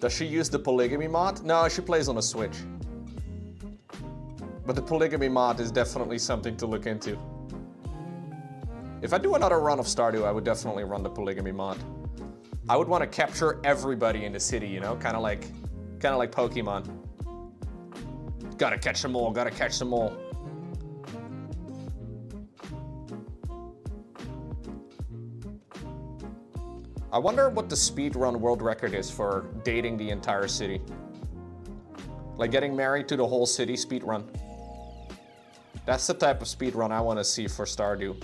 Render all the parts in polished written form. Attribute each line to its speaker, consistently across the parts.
Speaker 1: Does she use the polygamy mod? No, she plays on a Switch. But the polygamy mod is definitely something to look into. If I do another run of Stardew, I would definitely run the polygamy mod. I would want to capture everybody in the city, you know, kind of like Pokemon. Gotta catch them all, gotta catch them all. I wonder what the speedrun world record is for dating the entire city. Like getting married to the whole city speedrun. That's the type of speedrun I want to see for Stardew.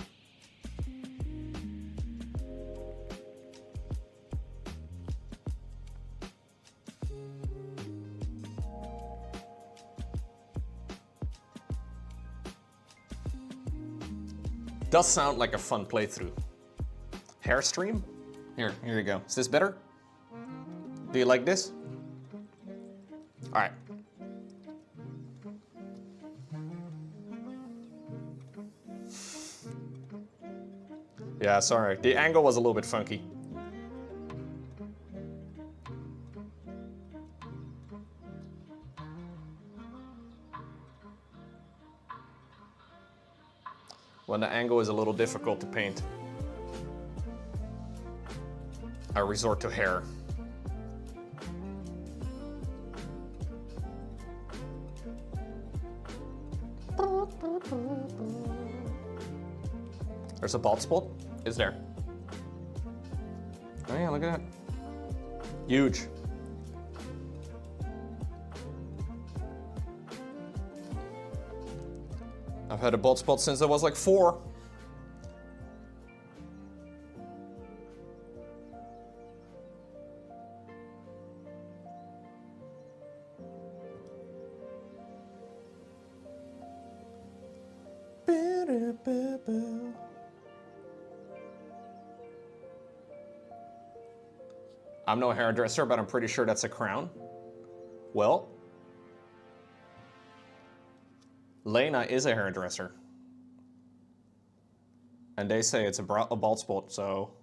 Speaker 1: Does sound like a fun playthrough. Hair stream? Here you go. Is this better? Do you like this? All right. Yeah, sorry. The angle was a little bit funky. When the angle is a little difficult to paint, I resort to hair. There's a bald spot? Is there? Oh yeah, look at that. Huge. I've had a bald spot since I was like 4. I'm no hairdresser, but I'm pretty sure that's a crown. Well, Lena is a hairdresser. And they say it's a bald spot, so...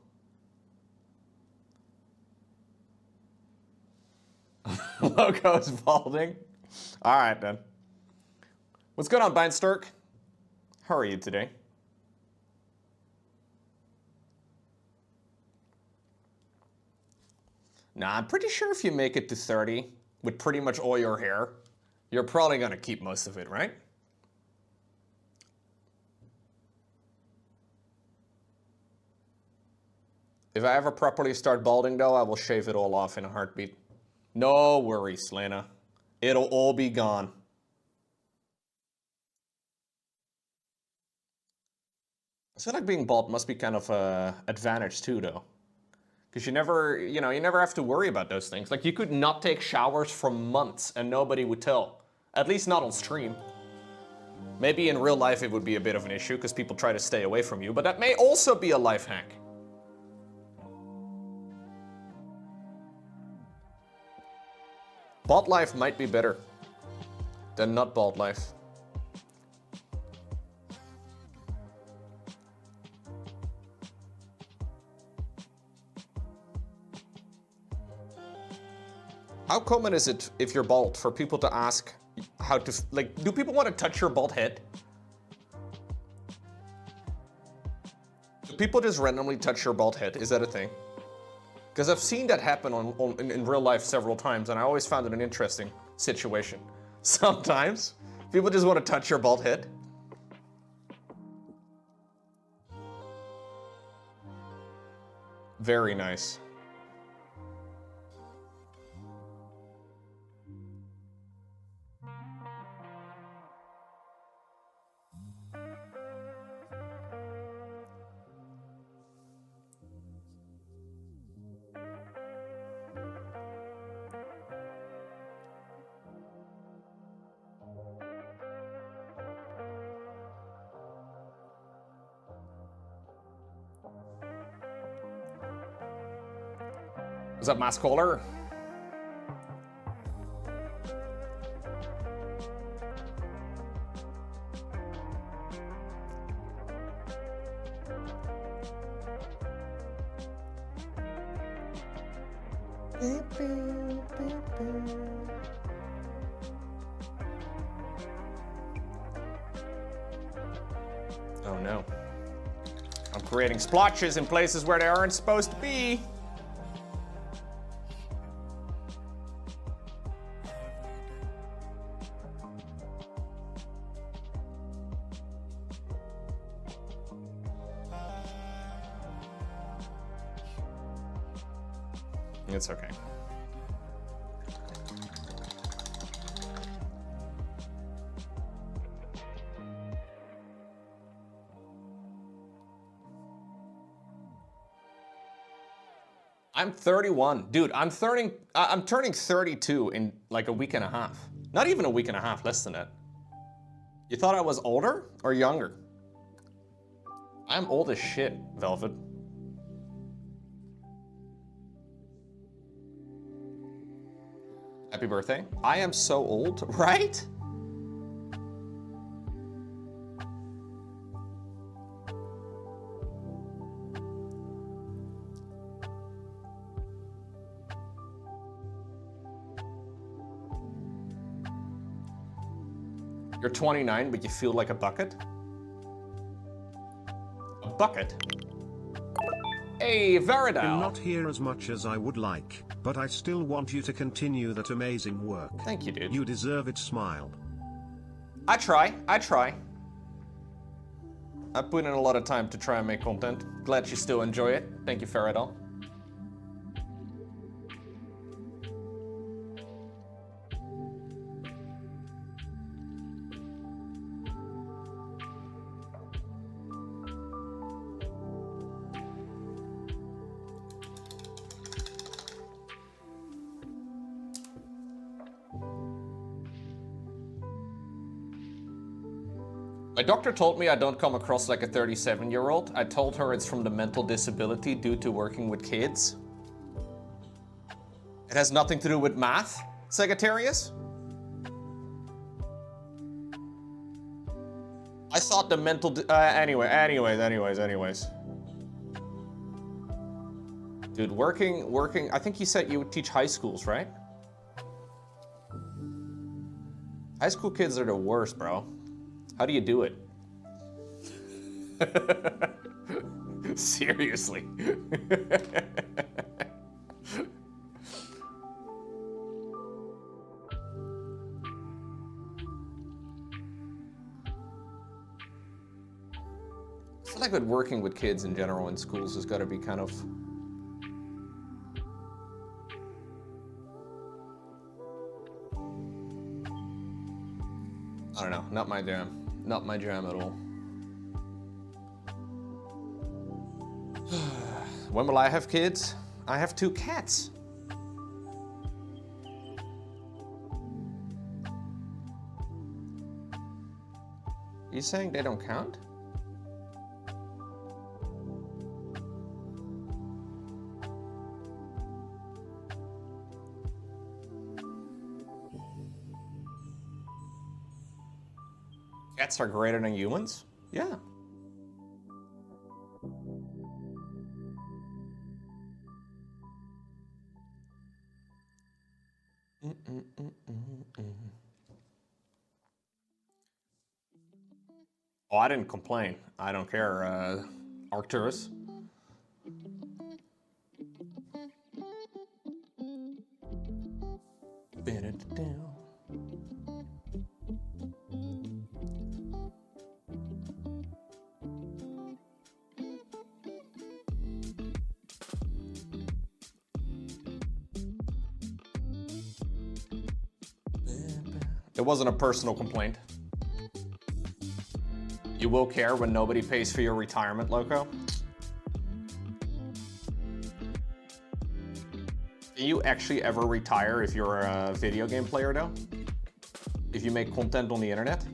Speaker 1: Lowko is balding. All right, then. What's going on, Beinsturk? How are you today? Nah, I'm pretty sure if you make it to 30 with pretty much all your hair, you're probably gonna keep most of it, right? If I ever properly start balding though, I will shave it all off in a heartbeat. No worries, Lena. It'll all be gone. I feel like being bald must be kind of an advantage too, though. Because you never have to worry about those things. Like, you could not take showers for months and nobody would tell. At least not on stream. Maybe in real life it would be a bit of an issue because people try to stay away from you, but that may also be a life hack. Bald life might be better than not bald life. How common is it, if you're bald, for people to ask how to, like, do people want to touch your bald head? Do people just randomly touch your bald head? Is that a thing? Because I've seen that happen in real life several times, and I always found it an interesting situation. Sometimes people just want to touch your bald head. Very nice. What's up, Mass Caller? Oh no. I'm creating splotches in places where they aren't supposed to be. It's okay. I'm 31. Dude, I'm turning 32 in like a week and a half. Not even a week and a half, less than that. You thought I was older or younger? I'm old as shit, Velvet. Happy birthday. I am so old, right? You're 29, but you feel like a bucket? A bucket? Hey, Veridal.
Speaker 2: I'm not here as much as I would like, but I still want you to continue that amazing work.
Speaker 1: Thank you, dude.
Speaker 2: You deserve it, smile.
Speaker 1: I try. I put in a lot of time to try and make content. Glad you still enjoy it. Thank you, Faradol. My doctor told me I don't come across like a 37-year-old. I told her it's from the mental disability due to working with kids. It has nothing to do with math, Sagittarius. I thought the mental, anyways. Dude, working, I think you said you would teach high schools, right? High school kids are the worst, bro. How do you do it? Seriously. I feel like with working with kids in general in schools has got to be kind of... I don't know, not my jam. Not my jam at all. When will I have kids? I have 2 cats. You saying they don't count? Cats are greater than humans? Yeah. Oh, I didn't complain. I don't care, Arcturus. It wasn't a personal complaint. You will care when nobody pays for your retirement, Lowko? Can you actually ever retire if you're a video game player, though? If you make content on the internet?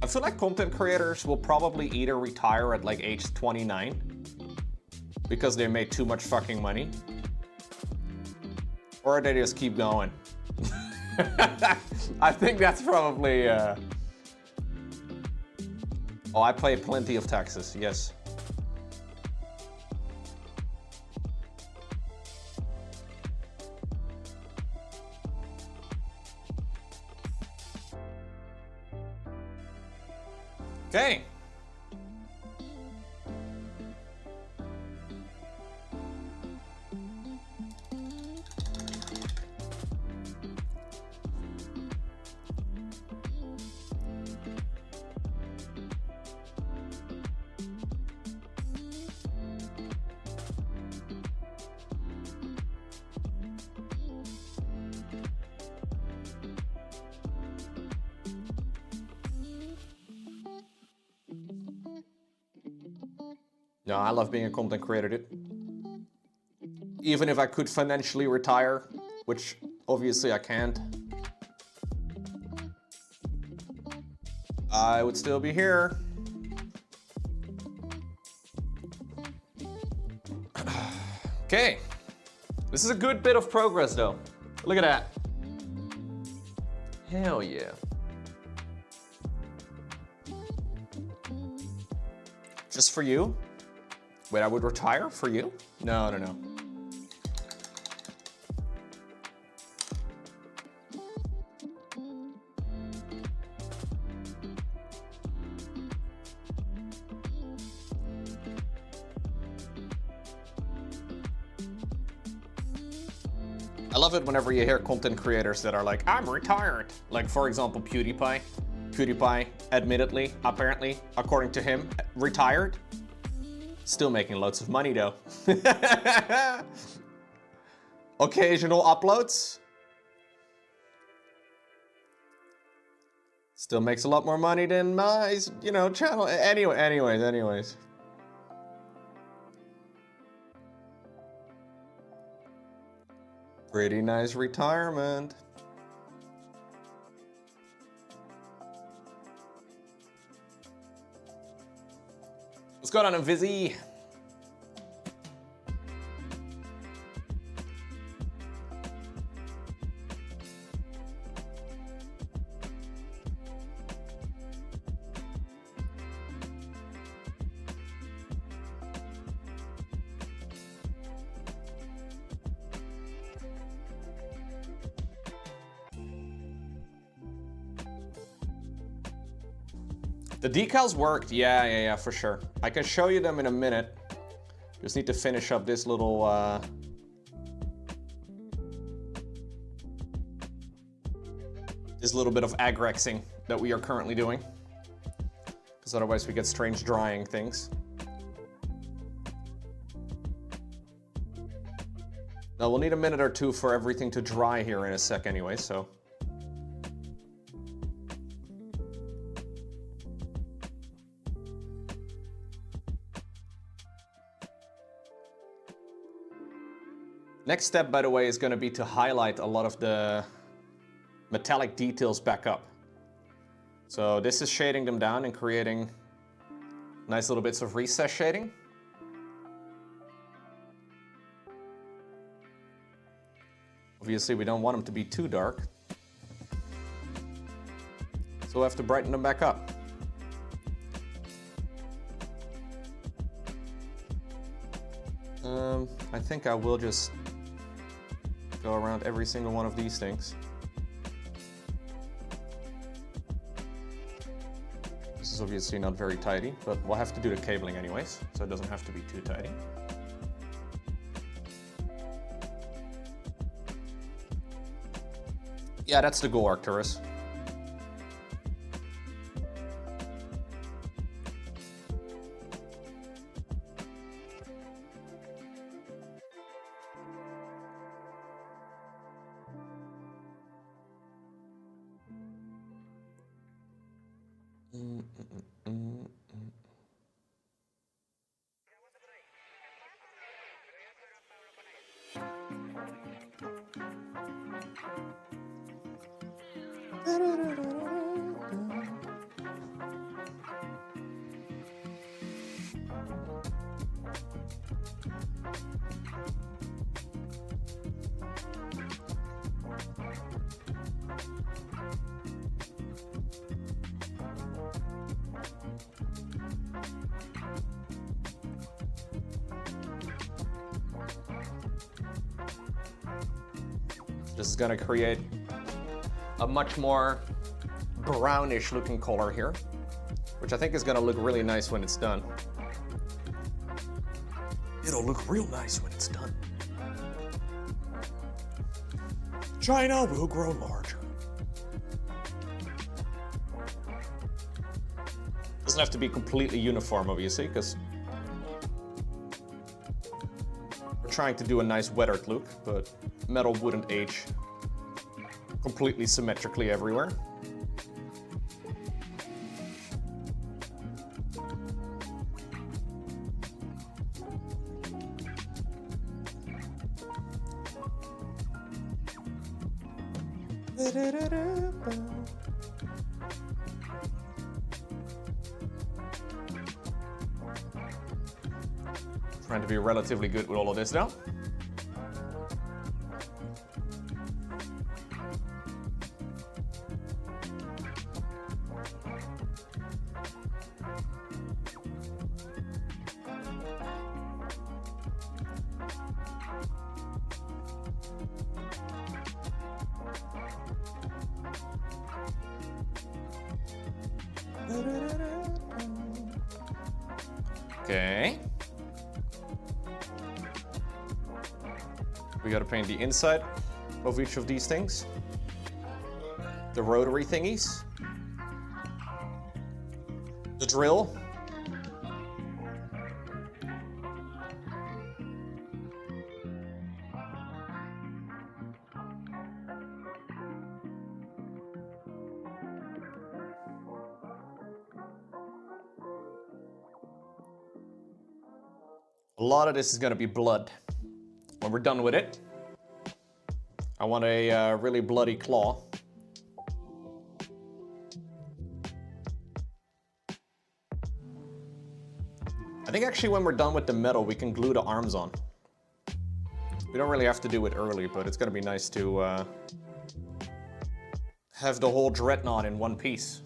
Speaker 1: I feel like content creators will probably either retire at like age 29 because they made too much fucking money, or they just keep going. I think that's probably... Oh, I play plenty of Texas, yes. Okay. No, I love being a content creator, dude. Even if I could financially retire, which obviously I can't, I would still be here. Okay. This is a good bit of progress, though. Look at that. Hell yeah. Just for you? Wait, I would retire for you? No, no, no. I love it whenever you hear content creators that are like, I'm retired. Like, for example, PewDiePie. PewDiePie, admittedly, apparently, according to him, retired. Still making loads of money, though. Occasional uploads. Still makes a lot more money than my, channel. Anyways. Pretty nice retirement. What's going on, Vizzy? The decals worked, yeah, for sure. I can show you them in a minute. Just need to finish up this little, this little bit of agrexing that we are currently doing. Because otherwise we get strange drying things. Now we'll need a minute or two for everything to dry here in a sec anyway, so. Next step, by the way, is going to be to highlight a lot of the metallic details back up. So this is shading them down and creating nice little bits of recess shading. Obviously, we don't want them to be too dark. So we'll have to brighten them back up. I think I will just go around every single one of these things. This is obviously not very tidy, but we'll have to do the cabling anyways, so it doesn't have to be too tidy. Yeah, that's the goal, Arcturus. This is going to create a much more brownish looking color here. which I think is gonna look really nice when it's done. It'll look real nice when it's done. China will grow larger. Doesn't have to be completely uniform, obviously, because we're trying to do a nice weathered look, but metal wouldn't age completely symmetrically everywhere. Trying to be relatively good with all of this now. Okay. We gotta paint the inside of each of these things. The rotary thingies. The drill. A lot of this is gonna be blood. When we're done with it, I want a really bloody claw. I think actually when we're done with the metal, we can glue the arms on. We don't really have to do it early, but it's gonna be nice to have the whole dreadnought in one piece.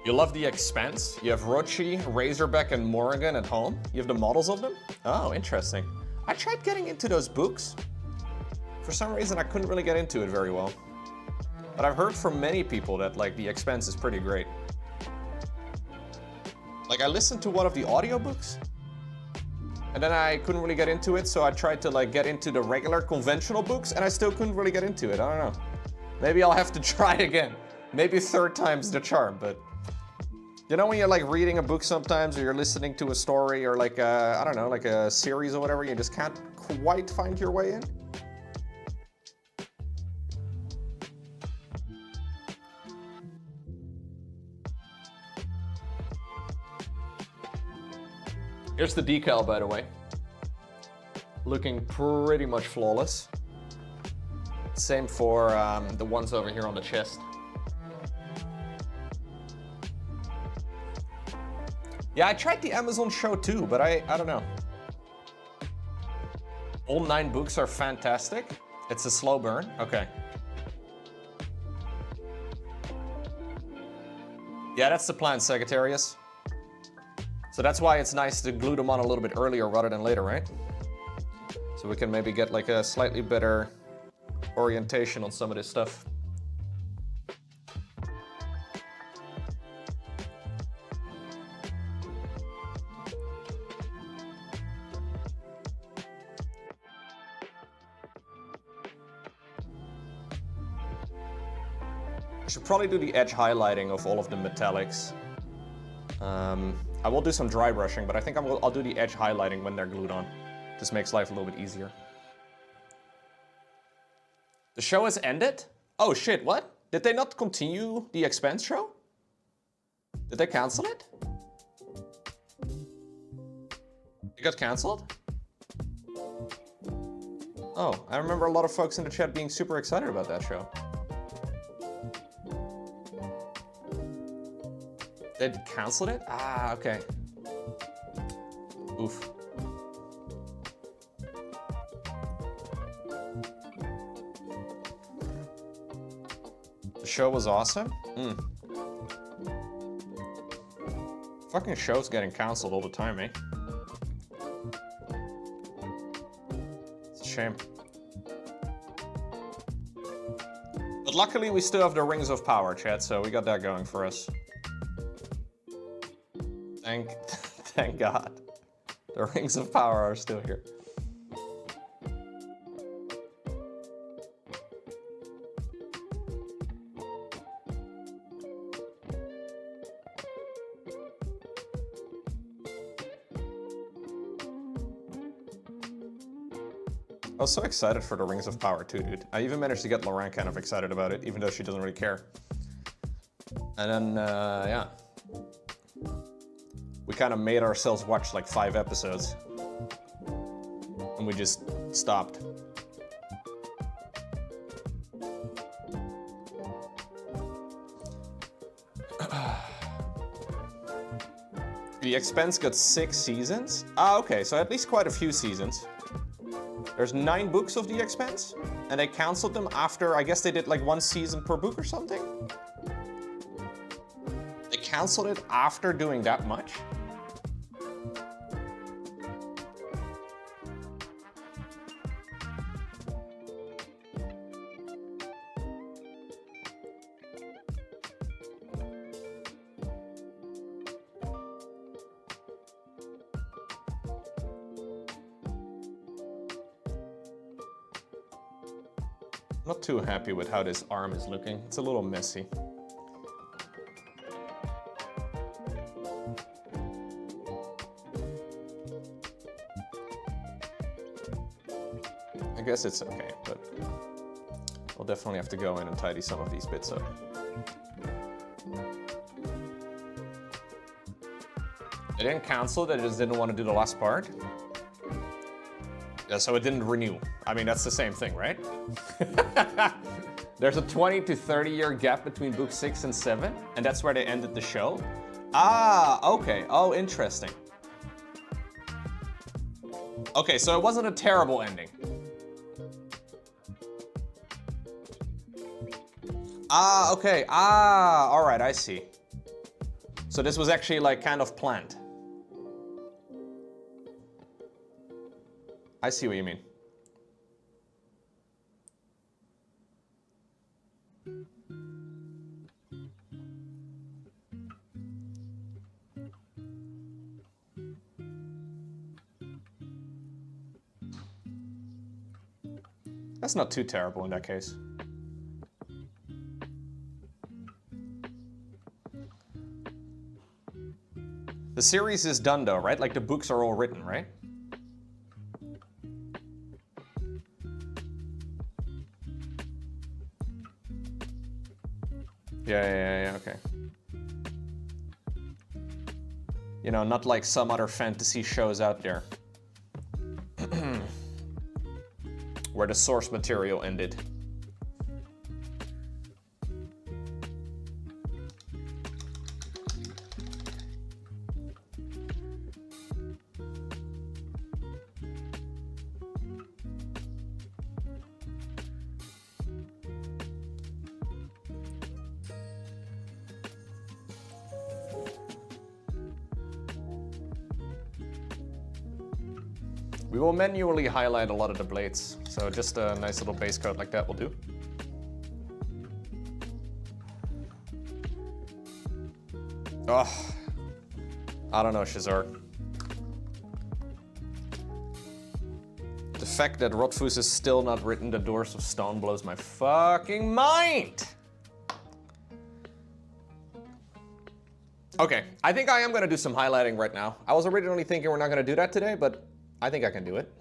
Speaker 1: You love The Expanse? You have Rochi, Razorback, and Morrigan at home? You have the models of them? Oh, interesting. I tried getting into those books. For some reason, I couldn't really get into it very well. But I've heard from many people that, like, The Expanse is pretty great. Like, I listened to one of the audiobooks, and then I couldn't really get into it, so I tried to, like, get into the regular conventional books, and I still couldn't really get into it. I don't know. Maybe I'll have to try again. Maybe third time's the charm, but... You know when you're like reading a book sometimes, or you're listening to a story, or like I don't know, like a series or whatever, you just can't quite find your way in? Here's the decal, by the way. Looking pretty much flawless. Same for the ones over here on the chest. Yeah, I tried the Amazon show too, but I don't know. All 9 books are fantastic. It's a slow burn. Okay. Yeah, that's the plan, Sagittarius. So that's why it's nice to glue them on a little bit earlier rather than later, right? So we can maybe get like a slightly better orientation on some of this stuff. I should probably do the edge highlighting of all of the metallics. I will do some dry brushing, but I think I'll do the edge highlighting when they're glued on. This makes life a little bit easier. The show has ended? Oh shit, what? Did they not continue the Expanse show? Did they cancel it? It got canceled? Oh, I remember a lot of folks in the chat being super excited about that show. They canceled it? Ah, okay. Oof. The show was awesome? Fucking show's getting cancelled all the time, eh? It's a shame. But luckily we still have the Rings of Power, chat, so we got that going for us. Thank God. The Rings of Power are still here. I was so excited for the Rings of Power too, dude. I even managed to get Lauren kind of excited about it, even though she doesn't really care. And then, yeah. We kind of made ourselves watch like 5 episodes. And we just stopped. The Expanse got 6 seasons? Ah, okay, so at least quite a few seasons. There's 9 books of The Expanse, and they canceled them after, I guess they did like 1 season per book or something? They canceled it after doing that much? Not too happy with how this arm is looking. It's a little messy. I guess it's okay, but we'll definitely have to go in and tidy some of these bits up. They didn't cancel, they just didn't want to do the last part. Yeah, so it didn't renew. I mean, that's the same thing, right? There's a 20 to 30 year gap between book 6 and 7, and that's where they ended the show. Ah, okay. Oh, interesting. Okay, so it wasn't a terrible ending. Ah, okay. Ah, all right, I see. So this was actually like kind of planned. I see what you mean. That's not too terrible in that case. The series is done though, right? Like the books are all written, right? Yeah, okay. You know, not like some other fantasy shows out there. Where the source material ended. We will manually highlight a lot of the blades, so just a nice little base coat like that will do. Oh, I don't know, Shazar. The fact that Rotfus is still not written The Doors of Stone blows my fucking mind! Okay, I think I am gonna do some highlighting right now. I was originally thinking we're not gonna do that today, but I think I can do it.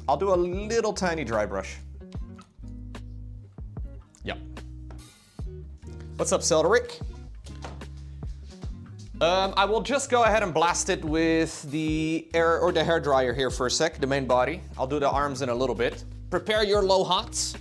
Speaker 1: I'll do a little tiny dry brush. Yep. What's up, Celderic? I will just go ahead and blast it with the hair dryer here for a sec, the main body. I'll do the arms in a little bit. Prepare your low hots.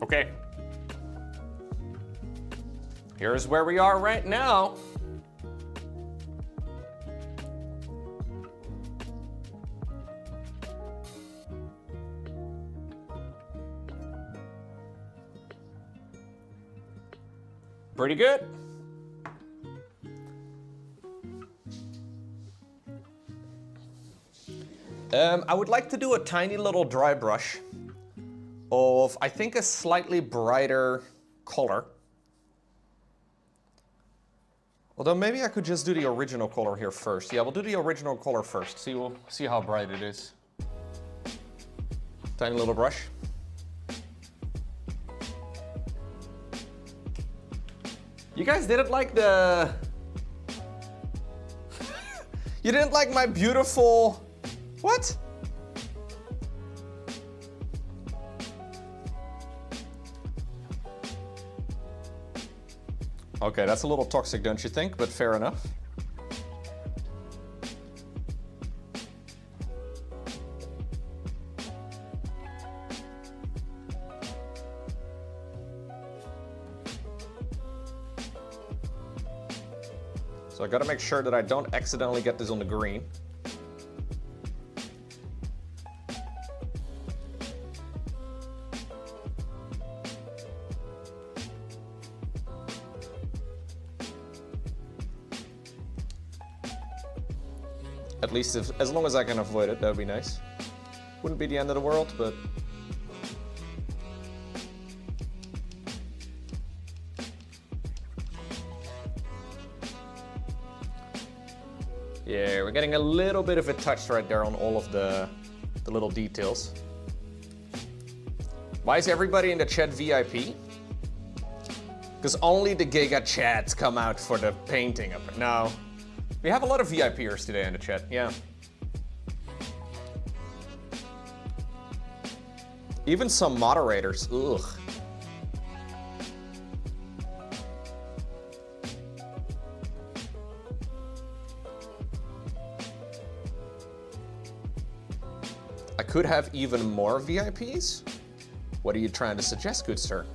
Speaker 1: Okay. Here's where we are right now. Pretty good. I would like to do a tiny little dry brush of, I think, a slightly brighter color. Although maybe I could just do the original color here first. Yeah, we'll do the original color first. We'll see how bright it is. Tiny little brush. You guys didn't like the... You didn't like my beautiful... What? Okay, that's a little toxic, don't you think? But fair enough. So I gotta make sure that I don't accidentally get this on the green. At least as long as I can avoid it, that would be nice. Wouldn't be the end of the world, but... Yeah, we're getting a little bit of a touch right there on all of the little details. Why is everybody in the chat VIP? Because only the Giga chats come out for the painting of it. No. We have a lot of VIPers today in the chat, yeah. Even some moderators, ugh. I could have even more VIPs? What are you trying to suggest, good sir?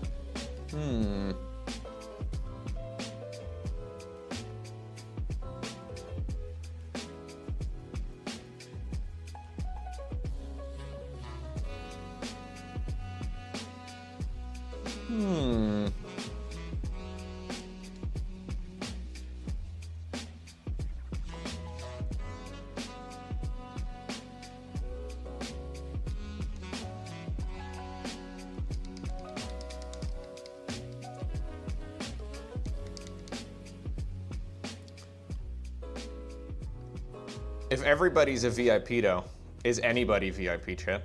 Speaker 1: If everybody's a VIP though, is anybody VIP, chat?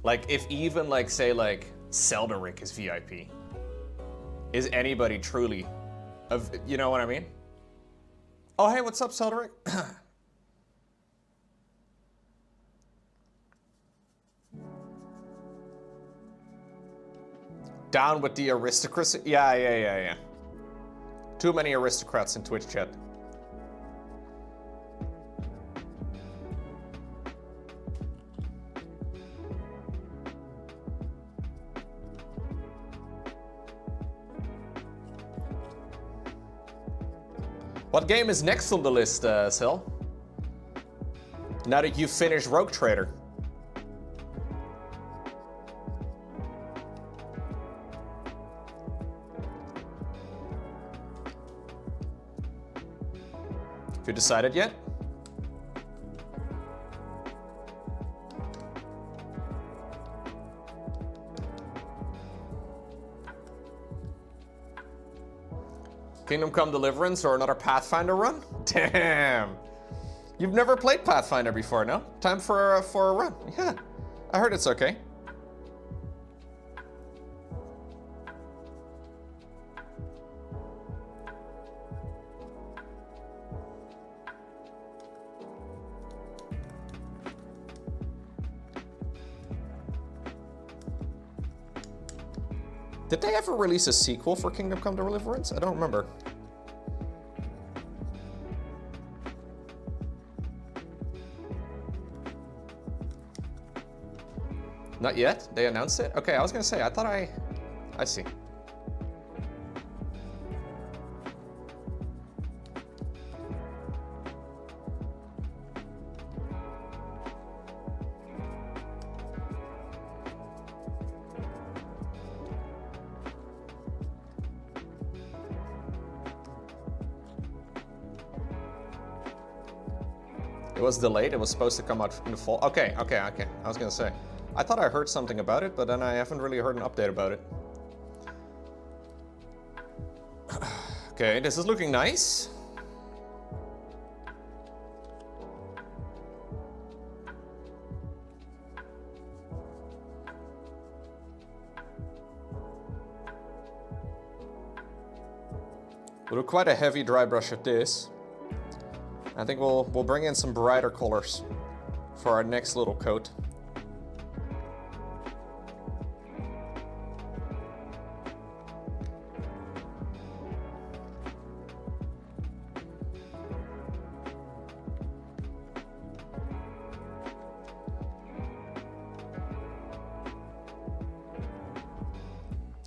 Speaker 1: Like if even like say like Selderic is VIP, is anybody truly, you know what I mean? Oh hey, what's up Selderic? Down with the aristocracy? Yeah. Too many aristocrats in Twitch chat. What game is next on the list, Sil? Now that you've finished Rogue Trader. Have you decided yet? Kingdom Come Deliverance or another Pathfinder run? Damn. You've never played Pathfinder before, no? Time for a run. Yeah, I heard it's okay. Did they ever release a sequel for Kingdom Come Deliverance? I don't remember. Not yet? They announced it? Okay, I was gonna say, I thought I see. It was delayed. It was supposed to come out in the fall. Okay. I was gonna say, I thought I heard something about it, but then I haven't really heard an update about it. Okay, this is looking nice. We'll do quite a heavy dry brush at this. I think we'll bring in some brighter colors for our next little coat.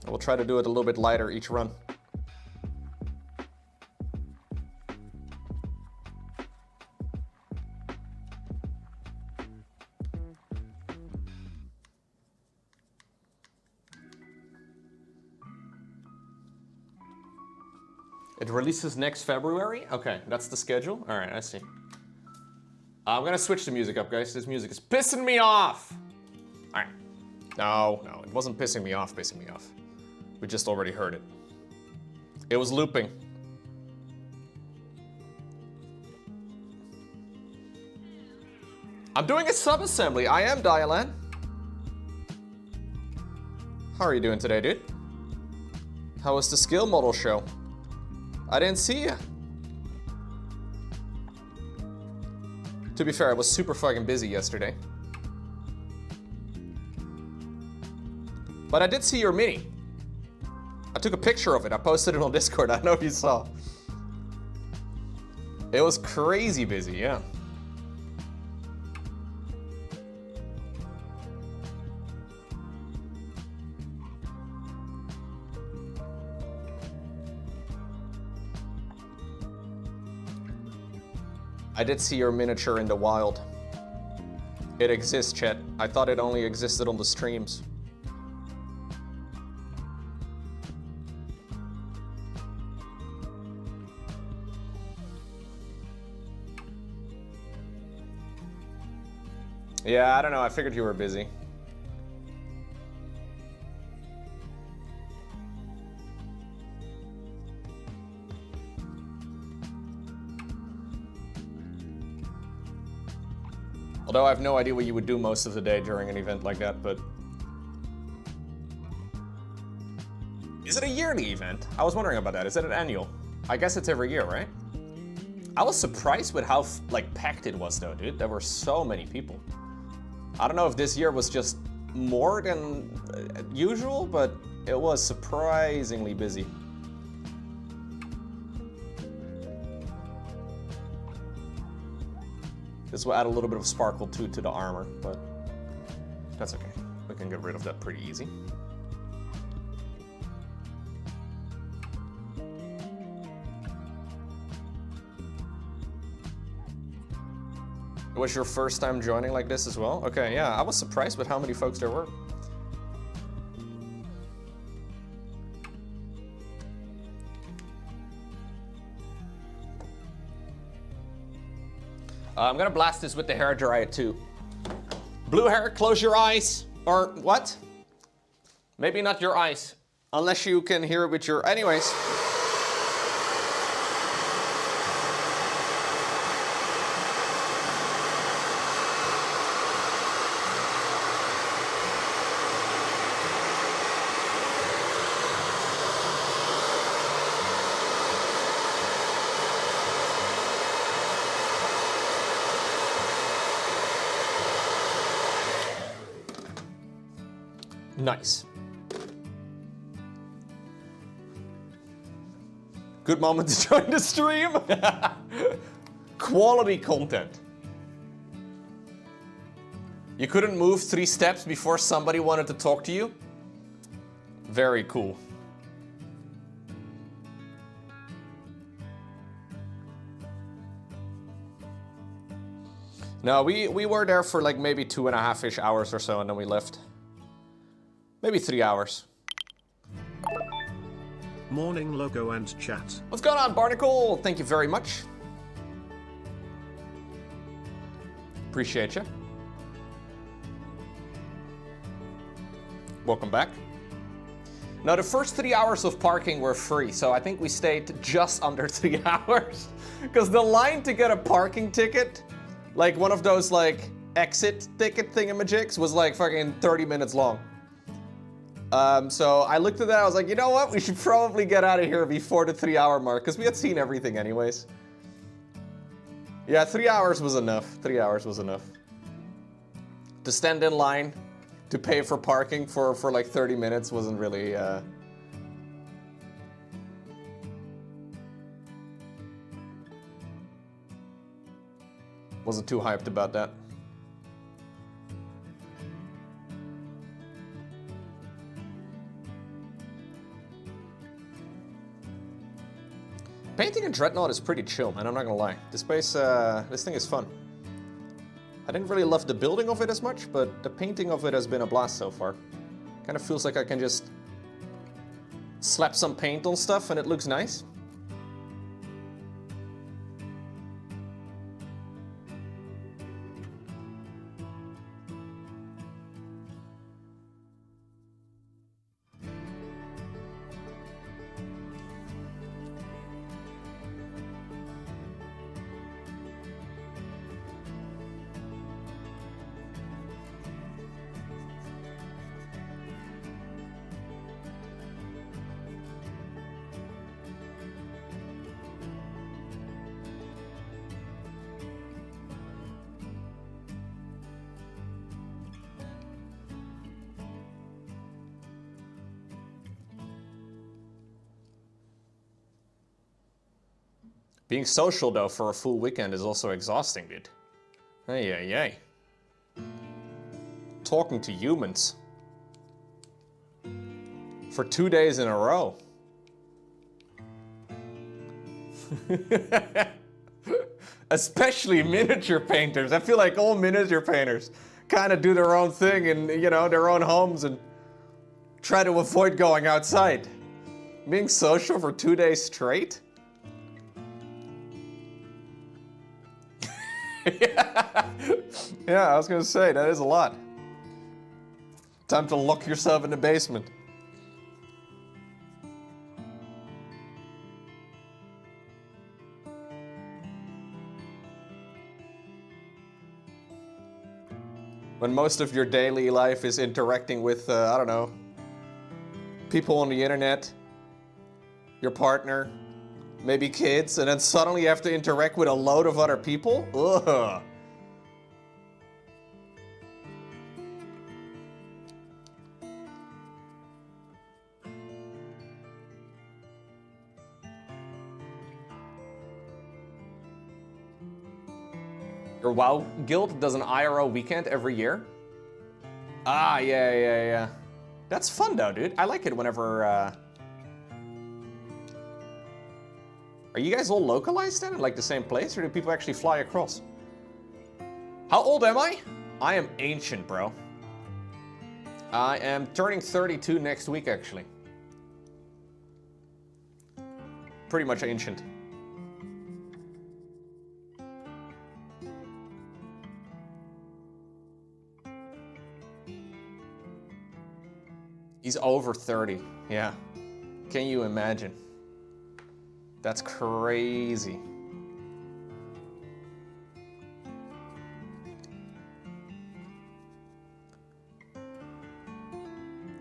Speaker 1: We'll try to do it a little bit lighter each run. It releases next February? Okay, that's the schedule? All right, I see. I'm gonna switch the music up, guys. This music is pissing me off! All right. No, it wasn't pissing me off. We just already heard it. It was looping. I'm doing a sub-assembly. I am, Dialan. How are you doing today, dude? How was the skill model show? I didn't see you. To be fair, I was super fucking busy yesterday. But I did see your mini. I took a picture of it. I posted it on Discord. I don't know if you saw. It was crazy busy, yeah. I did see your miniature in the wild. It exists, chat. I thought it only existed on the streams. Yeah, I don't know. I figured you were busy. Although I have no idea what you would do most of the day during an event like that, but... Is it a yearly event? I was wondering about that. Is it an annual? I guess it's every year, right? I was surprised with how packed it was though, dude. There were so many people. I don't know if this year was just more than usual, but it was surprisingly busy. This will add a little bit of sparkle too to the armor, but that's okay. We can get rid of that pretty easy. It was your first time joining like this as well? Okay, yeah, I was surprised with how many folks there were. I'm gonna blast this with the hair dryer too. Blue hair, close your eyes. Or what? Maybe not your eyes. Unless you can hear it with your... Anyways. Nice. Good moment to join the stream. Quality content. You couldn't move 3 steps before somebody wanted to talk to you? Very cool. No, we were there for like maybe 2.5-ish hours or so, and then we left. Maybe 3 hours.
Speaker 2: Morning, Lowko and chat.
Speaker 1: What's going on, Barnacle? Thank you very much. Appreciate you. Welcome back. Now, the first 3 hours of parking were free, so I think we stayed just under 3 hours. Because the line to get a parking ticket, like one of those like exit ticket thingamajigs, was like fucking 30 minutes long. So I looked at that, I was like, you know what? We should probably get out of here before the 3 hour mark, because we had seen everything anyways. Yeah, 3 hours was enough. 3 hours was enough. To stand in line to pay for parking for like 30 minutes wasn't really... Wasn't too hyped about that. Painting a Dreadnought is pretty chill, man, I'm not gonna lie. This thing is fun. I didn't really love the building of it as much, but the painting of it has been a blast so far. Kind of feels like I can just slap some paint on stuff and it looks nice. Being social, though, for a full weekend is also exhausting, dude. Ay, ay, ay. Talking to humans. For 2 days in a row. Especially miniature painters. I feel like all miniature painters kind of do their own thing in, you know, their own homes and try to avoid going outside. Being social for 2 days straight? Yeah, I was gonna say, that is a lot. Time to lock yourself in the basement. When most of your daily life is interacting with, I don't know, people on the internet, your partner, maybe kids, and then suddenly you have to interact with a load of other people? Ugh. Your WoW guild does an IRO weekend every year? Ah, yeah. That's fun though, dude. I like it whenever, Are you guys all localized then, in like the same place, or do people actually fly across? How old am I? I am ancient, bro. I am turning 32 next week, actually. Pretty much ancient. He's over 30, yeah. Can you imagine? That's crazy.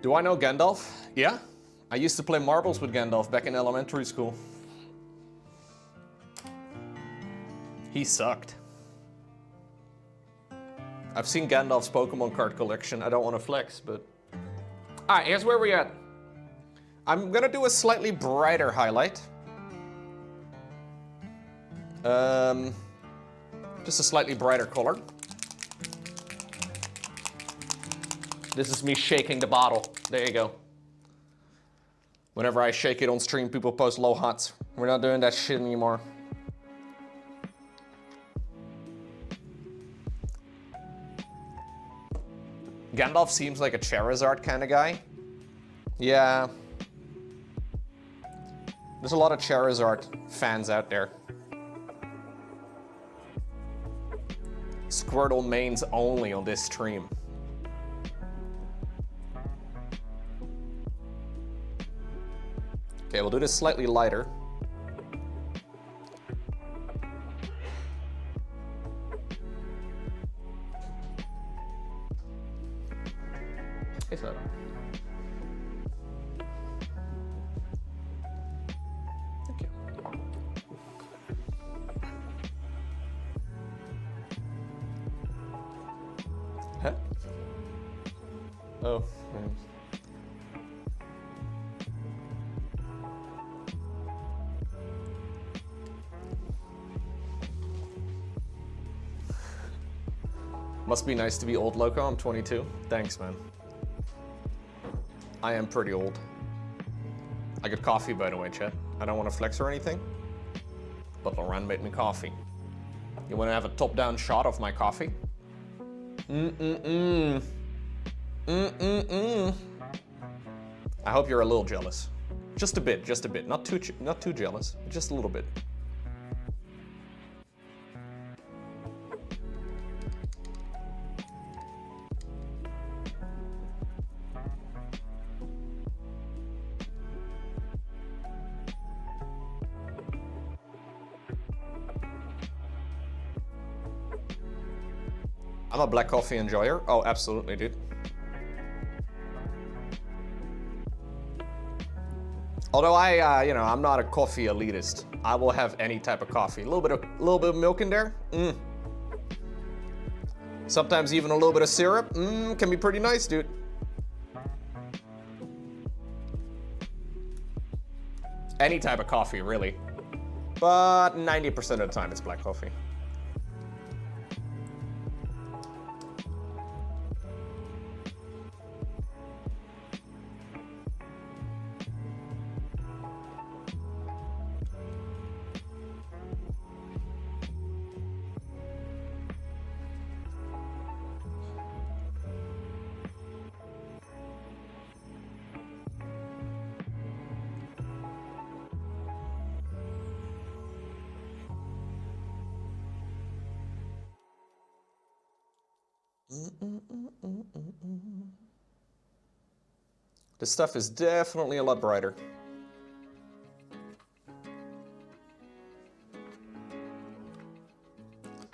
Speaker 1: Do I know Gandalf? Yeah. I used to play marbles with Gandalf back in elementary school. He sucked. I've seen Gandalf's Pokemon card collection. I don't want to flex, but... Alright, here's where we're at. I'm gonna do a slightly brighter highlight. Just a slightly brighter color. This is me shaking the bottle. There you go. Whenever I shake it on stream, people post low hots. We're not doing that shit anymore. Gandalf seems like a Charizard kind of guy. Yeah. There's a lot of Charizard fans out there. Squirtle mains only on this stream. Okay, we'll do this slightly lighter. Hey, so. Thank you. Huh? Oh. Must be nice to be old, Lowko. I'm 22. Thanks, man. I am pretty old. I got coffee, by the way, chat. I don't want to flex or anything, but Lauren made me coffee. You want to have a top-down shot of my coffee? I hope you're a little jealous. Just a bit, just a bit. Not too jealous, just a little bit. I'm a black coffee enjoyer. Oh, absolutely, dude. Although I'm not a coffee elitist. I will have any type of coffee. A little bit of milk in there. Sometimes even a little bit of syrup. Can be pretty nice, dude. Any type of coffee, really. But 90% of the time, it's black coffee. This stuff is definitely a lot brighter.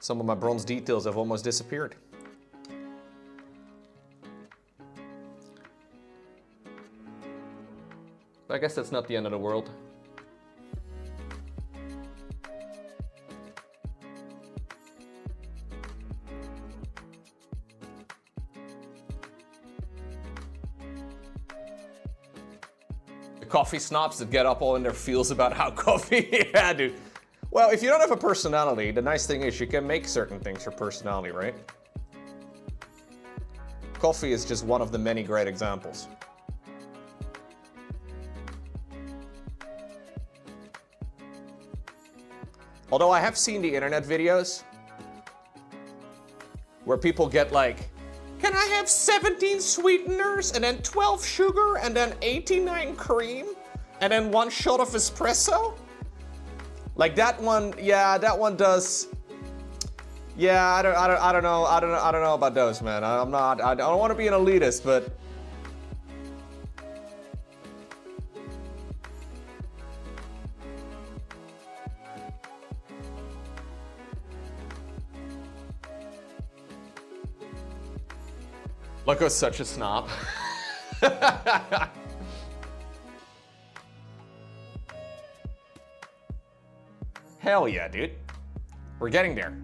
Speaker 1: Some of my bronze details have almost disappeared. But I guess that's not the end of the world. Coffee snobs that get up all in their feels about how coffee, yeah, dude. Well, if you don't have a personality, the nice thing is you can make certain things your personality, right? Coffee is just one of the many great examples. Although I have seen the internet videos where people get like, can I have 17 sweeteners and then 12 sugar and then 89 cream and then 1 shot of espresso? Like that one, yeah, that one does. Yeah, I don't know about those, man. I don't want to be an elitist, but Lowko's such a snob. Hell yeah, dude. We're getting there.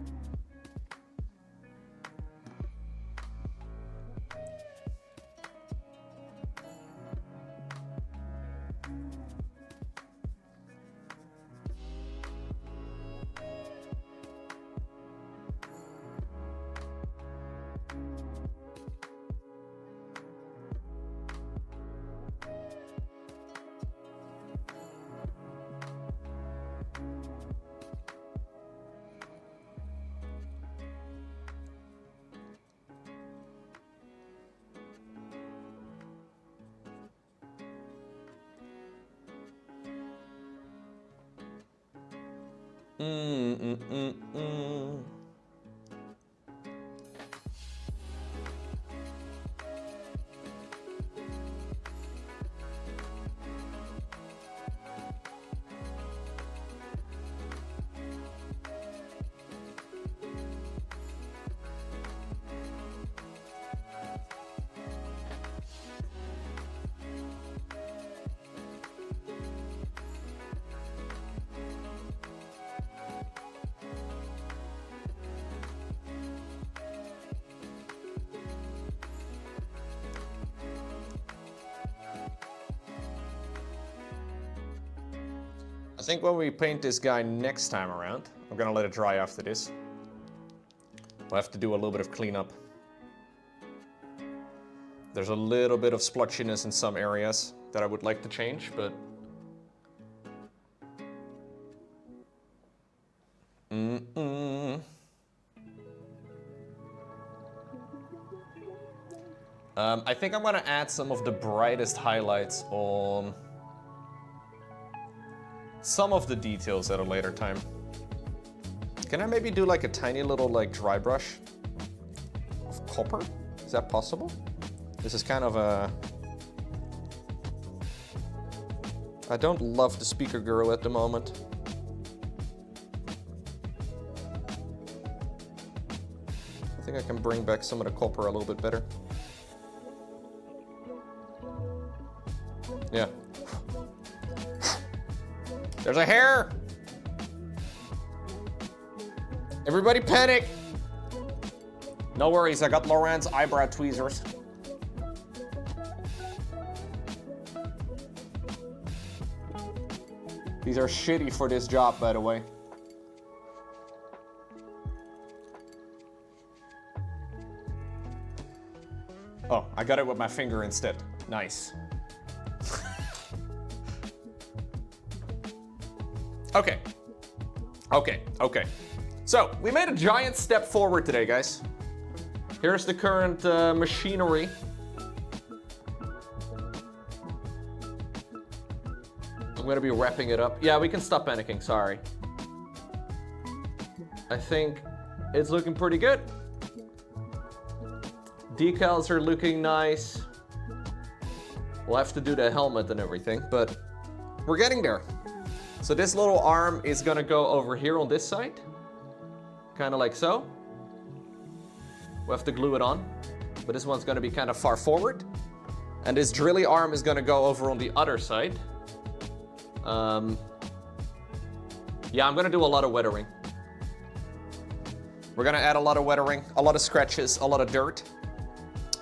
Speaker 1: I think when we paint this guy next time around, I'm gonna let it dry after this. We'll have to do a little bit of cleanup. There's a little bit of splotchiness in some areas that I would like to change, but... I think I'm gonna add some of the brightest highlights on some of the details at a later time. Can I maybe do like a tiny little like dry brush of copper? Is that possible? This is kind of a... I don't love the speaker girl at the moment. I think I can bring back some of the copper a little bit better. Yeah. There's a hair! Everybody panic! No worries, I got Laurent's eyebrow tweezers. These are shitty for this job, by the way. Oh, I got it with my finger instead. Nice. Okay. Okay. So, we made a giant step forward today, guys. Here's the current machinery. I'm gonna be wrapping it up. Yeah, we can stop panicking, sorry. I think it's looking pretty good. Decals are looking nice. We'll have to do the helmet and everything, but we're getting there. So this little arm is gonna go over here on this side. Kind of like so. We'll have to glue it on, but this one's gonna be kind of far forward. And this drilly arm is gonna go over on the other side. Yeah, I'm gonna do a lot of weathering. We're gonna add a lot of weathering, a lot of scratches, a lot of dirt.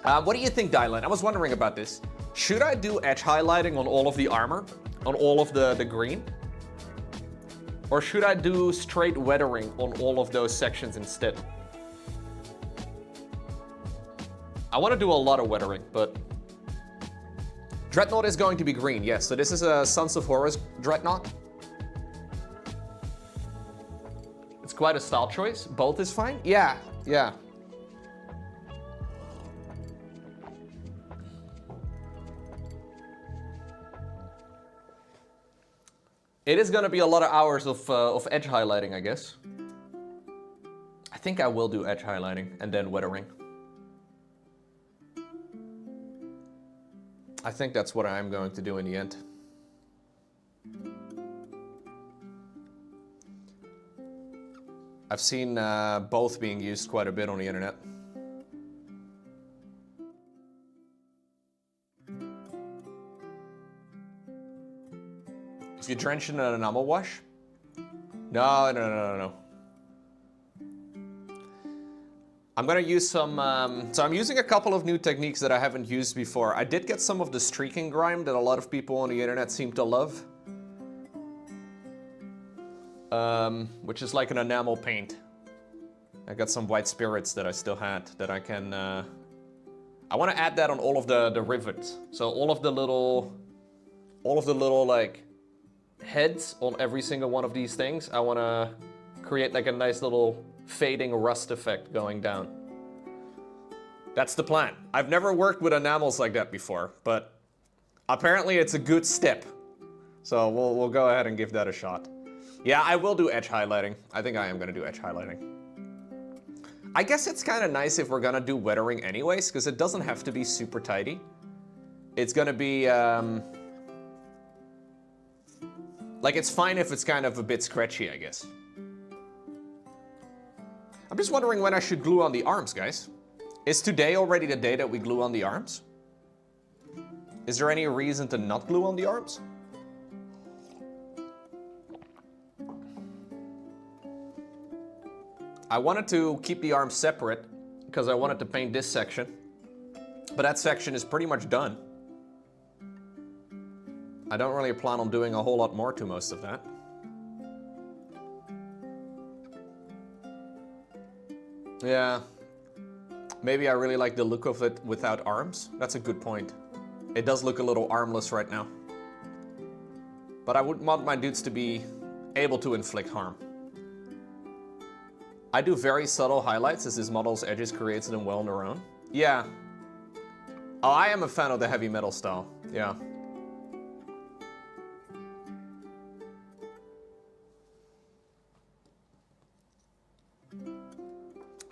Speaker 1: What do you think, Dylan? I was wondering about this. Should I do edge highlighting on all of the armor? On all of the green? Or should I do straight weathering on all of those sections instead? I want to do a lot of weathering, but... Dreadnought is going to be green, yes. So this is a Sons of Horus Dreadnought. It's quite a style choice. Both is fine? Yeah. It is gonna be a lot of hours of edge highlighting, I guess. I think I will do edge highlighting and then weathering. I think that's what I'm going to do in the end. I've seen both being used quite a bit on the internet. If you drench it in an enamel wash? No. I'm gonna use some, so I'm using a couple of new techniques that I haven't used before. I did get some of the streaking grime that a lot of people on the internet seem to love. Which is like an enamel paint. I got some white spirits that I still had that I can, I wanna add that on all of the rivets. So all of the little like heads on every single one of these things, I wanna create like a nice little fading rust effect going down. That's the plan. I've never worked with enamels like that before, but apparently it's a good step. So we'll go ahead and give that a shot. Yeah, I will do edge highlighting. I think I am gonna do edge highlighting. I guess it's kind of nice if we're gonna do weathering anyways, because it doesn't have to be super tidy. It's gonna be, like, it's fine if it's kind of a bit scratchy, I guess. I'm just wondering when I should glue on the arms, guys. Is today already the day that we glue on the arms? Is there any reason to not glue on the arms? I wanted to keep the arms separate because I wanted to paint this section, but that section is pretty much done. I don't really plan on doing a whole lot more to most of that. Yeah, maybe I really like the look of it without arms. That's a good point. It does look a little armless right now. But I wouldn't want my dudes to be able to inflict harm. I do very subtle highlights as this model's edges creates them well on their own. Yeah. Oh, I am a fan of the heavy metal style. Yeah.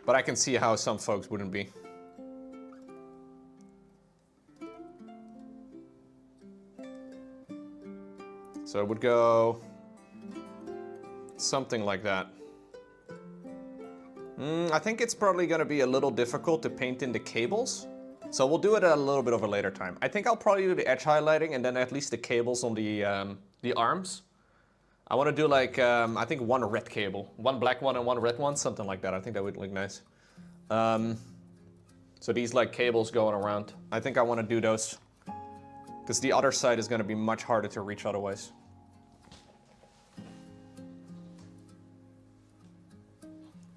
Speaker 1: But I can see how some folks wouldn't be. So it would go something like that. I think it's probably going to be a little difficult to paint in the cables. So we'll do it at a little bit of a later time. I think I'll probably do the edge highlighting and then at least the cables on the arms. I want to do like, I think one red cable. One black one and one red one, something like that. I think that would look nice. So these like cables going around. I think I want to do those. Because the other side is going to be much harder to reach otherwise.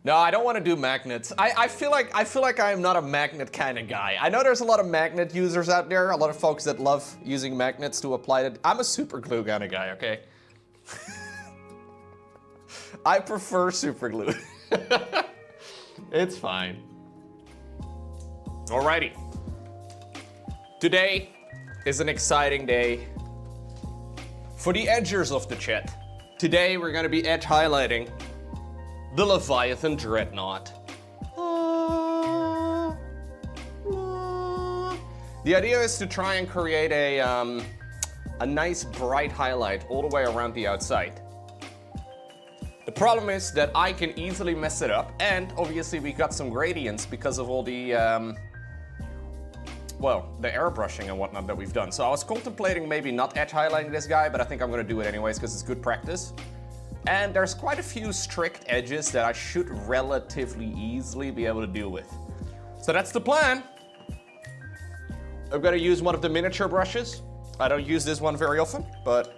Speaker 1: No, I don't want to do magnets. I feel like I am not a magnet kind of guy. I know there's a lot of magnet users out there, a lot of folks that love using magnets to apply it. I'm a super glue kind of guy, okay? I prefer super glue. It's fine. Alrighty. Today is an exciting day for the edgers of the chat. Today we're going to be edge highlighting the Leviathan Dreadnought. The idea is to try and create a nice bright highlight all the way around the outside. The problem is that I can easily mess it up, and obviously we got some gradients because of all the, well, the airbrushing and whatnot that we've done. So I was contemplating maybe not edge highlighting this guy, but I think I'm gonna do it anyways because it's good practice. And there's quite a few strict edges that I should relatively easily be able to deal with. So that's the plan. I'm gonna use one of the miniature brushes. I don't use this one very often, but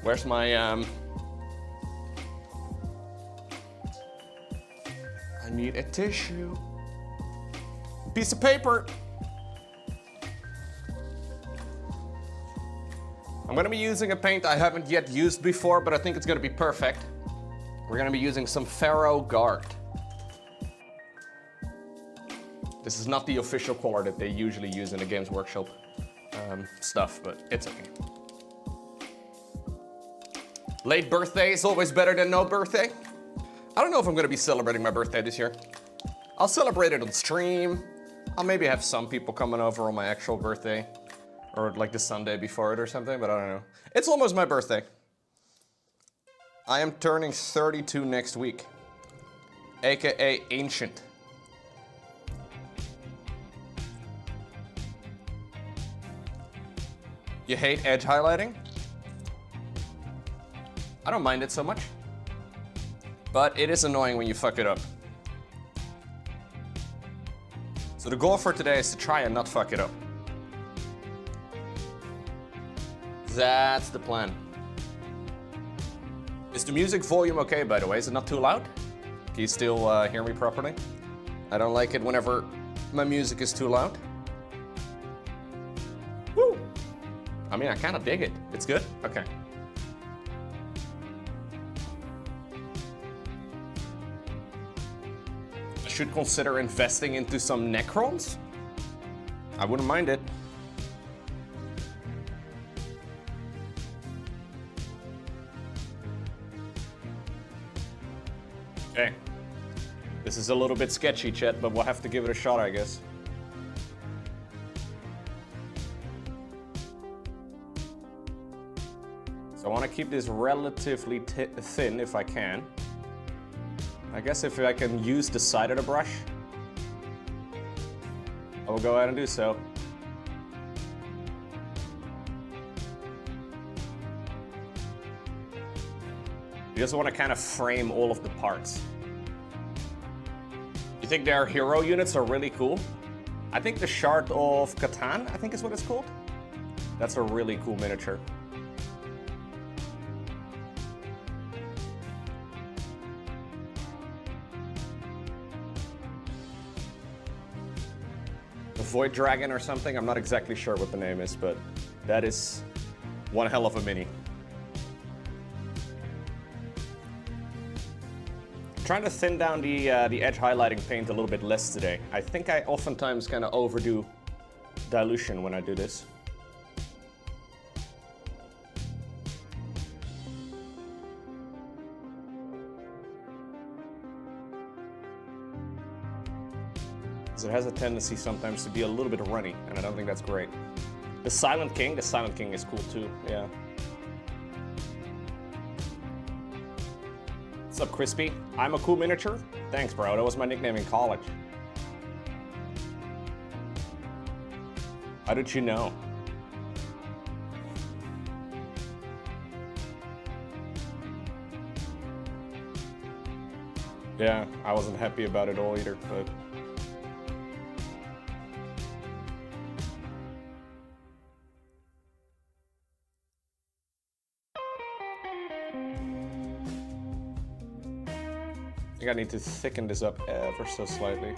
Speaker 1: where's my, I need a tissue. Piece of paper. I'm gonna be using a paint I haven't yet used before, but I think it's gonna be perfect. We're gonna be using some Pharaoh Guard. This is not the official color that they usually use in the Games Workshop stuff, but it's okay. Late birthday is always better than no birthday. I don't know if I'm gonna be celebrating my birthday this year. I'll celebrate it on stream. I'll maybe have some people coming over on my actual birthday. Or like the Sunday before it or something, but I don't know. It's almost my birthday. I am turning 32 next week. AKA ancient. You hate edge highlighting? I don't mind it so much. But it is annoying when you fuck it up. So the goal for today is to try and not fuck it up. That's the plan. Is the music volume okay, by the way? Is it not too loud? Can you still hear me properly? I don't like it whenever my music is too loud. Woo! I mean, I kind of dig it. It's good? Okay. I should consider investing into some Necrons. I wouldn't mind it. Okay. This is a little bit sketchy, chat, but we'll have to give it a shot, I guess. So I want to keep this relatively thin if I can. I guess if I can use the side of the brush, I will go ahead and do so. You just want to kind of frame all of the parts. You think their hero units are really cool? I think the Shard of Catan, I think is what it's called. That's a really cool miniature. The Void Dragon or something, I'm not exactly sure what the name is, but that is one hell of a mini. Trying to thin down the edge highlighting paint a little bit less today. I think I oftentimes kind of overdo dilution when I do this. Because it has a tendency sometimes to be a little bit runny, and I don't think that's great. The Silent King is cool too, yeah. What's up, Crispy? I'm a cool miniature? Thanks, bro. That was my nickname in college. How did you know? Yeah, I wasn't happy about it all either, but... I think I need to thicken this up ever so slightly.